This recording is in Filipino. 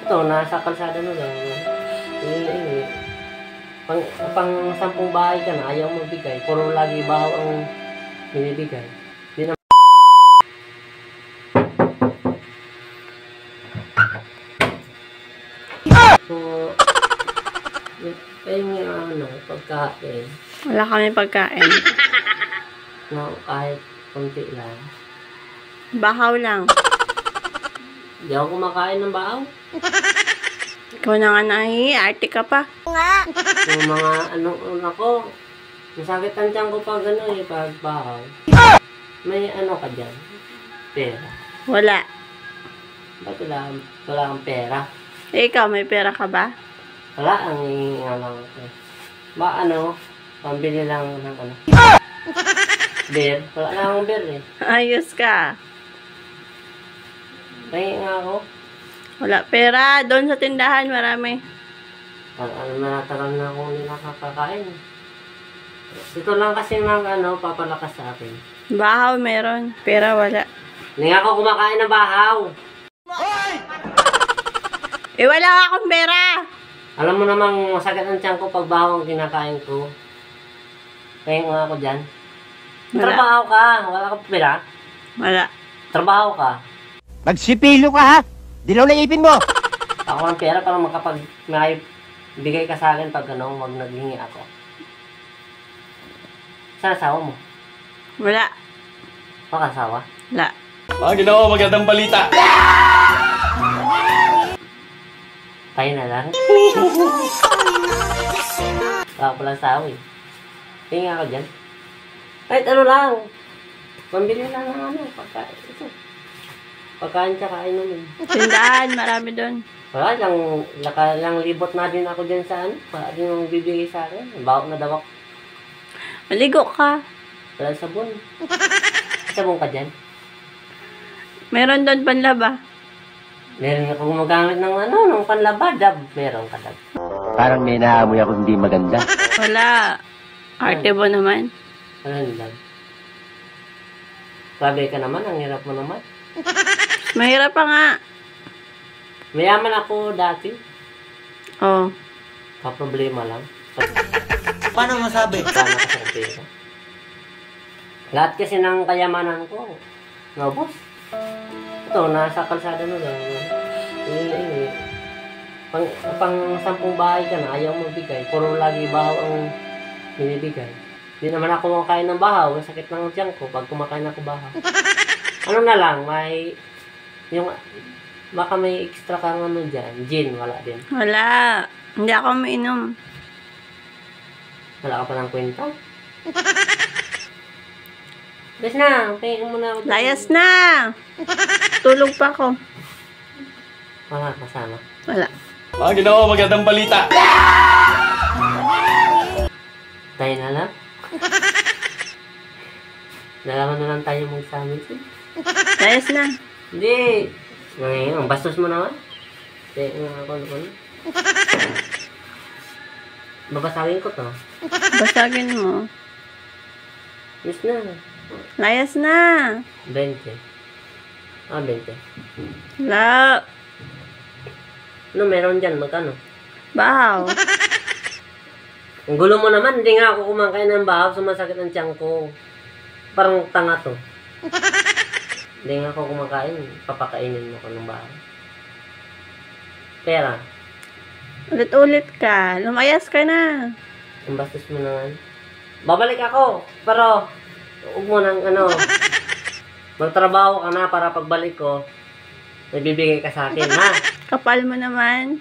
Ito, nasa kalsada na lang. Pang 10 bahay ka na, ayaw magbigay. Puro lagi bahaw ang binibigay. Di na so, ayun yung pagkain. Wala kami pagkain. No, kahit konti lang. Bahaw lang. Hindi ako kumakain ng bahaw. Ikaw na nga arte ka pa. Yung mga ako, masakit ang tiyan ko pag pag bahaw. May ka dyan? Pera. Wala. Ba't wala kang pera? Ikaw, may pera ka ba? Wala, ang lang ako. Pambili lang ng beer. Wala na akong beer eh. Ayos ka. Kaya nga ako. Wala pera. Doon sa tindahan, marami. Natagal na akong hindi nakakakain. Ito lang kasi papalakas sa akin. Bahaw meron. Pera wala. Hindi nga ako kumakain ng bahaw. Wala akong pera. Alam mo namang masakit ang tiyan ko pag bahaw ang kinakain ko. Kaya nga ako dyan. Trabaho ka. Wala ka pera? Wala. Trabaho ka. Magsipilo ka ha? Dilaw na ipin mo. Ako ng pera para may bigay ka sa akin pag wag naghingi ako. Saan asawa mo? Wala. Pakasawa? Wala. Ginawa magandang balita. Tayo na lang. Wala ko lang asawa eh. Tingin ako dyan. Kahit lang. Pambili lang ng pagkain. Ito. Pagkain tsaka inumin. Tindahan, marami doon. Wala, lang libot na din ako dyan sa Wala din ang bibigay sa akin. Bawak na dawak. Maligo ka. Wala sabon. Sabon ka dyan? Meron doon panlaba. Meron ako gumagamit ng panlaba. Dab. Meron ka dab. Parang may naamoy ako hindi maganda. Wala. Arte mo naman. Ano dab? Sabi ka naman, ang hirap mo naman. Mahirap pa nga. Mayaman ako dati. Oh. Kaproblema lang. Paano masabi? Sana ka sa pera. Lahat kasi ng kayamanan ko. Naubos. Ito, nasa kalsada na lang. Pang 10 bahay ka na, ayaw magbigay. Puro lagi bahaw ang binibigay. Hindi naman ako kumakain ng bahaw. Sakit ng tiyan ko pag kumakain ako bahaw. Ano na lang, baka may extra kang dyan. Gin, wala din. Wala. Hindi ako mainom. Wala ka pa ng kwenta? Layas na, pahinga mo na. Layas na! Tulog pa ako. Wala kasama. Wala. Ginawa magandang balita. Tayo na lang. Nalaman na lang tayo mag-summit. Layas na. Hindi. Ngayon, ang bastos mo naman. Hindi, ako. Babasagin ko to. Basagin mo. Yes na. Layas na. 20. 20. Wala. Ano meron dyan? Magkano? Bahaw. Ang gulo mo naman. Hindi nga ako kumakain ng bahaw. Sumasakit ang tiyan ko. Parang tanga to. Hindi nga ako kumakain. Papakainin mo ko ng bahaw. Pera. Ulit-ulit ka. Lumayas ka na. Ang bastos mo naman. Babalik ako. Pero, huwag mo nang magtrabaho ka na para pagbalik ko, nagbibigay ka sa akin, ha? Kapal mo naman.